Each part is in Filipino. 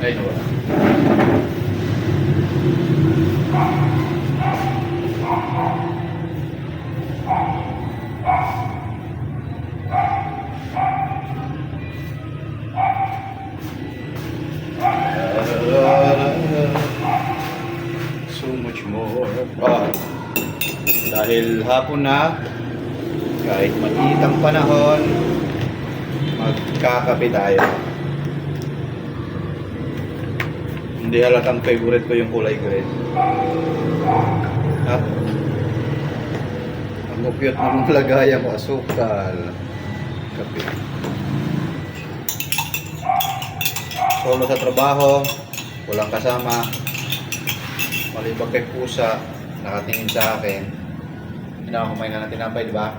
Ay, wala. So much more. Dahil hapon na, kahit mainit ang panahon, magkakape tayo. Hindi halatang favorite ko yung kulay green. At ang cute na mong lagayan mo, asukal. Kape. Solo sa trabaho, walang kasama. Malibag kay pusa, nakatingin sa akin. Kumain na ng tinapay, di ba?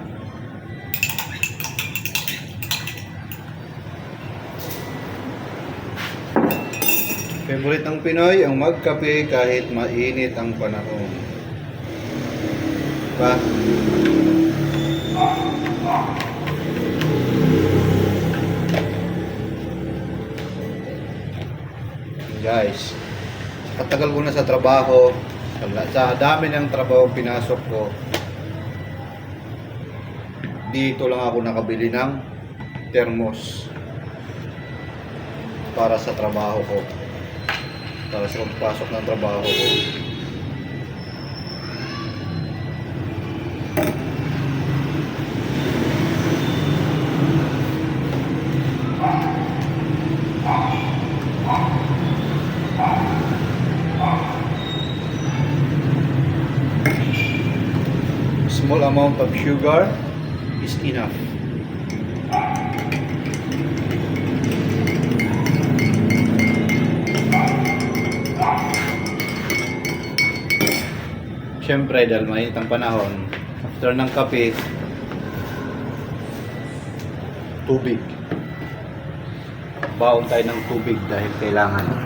Favorite ng Pinoy ang magkape kahit mainit ang panahon. Diba? Guys, katagal ko na sa trabaho, sa dami ng trabaho pinasok ko, dito lang ako nakabili ng thermos para sa trabaho ko, para sa pagpasok ng trabaho ko. Small amount of sugar is enough. Siyempre, dahil mainit ang panahon, after ng kape, tubig. Baon tayo ng tubig dahil kailangan.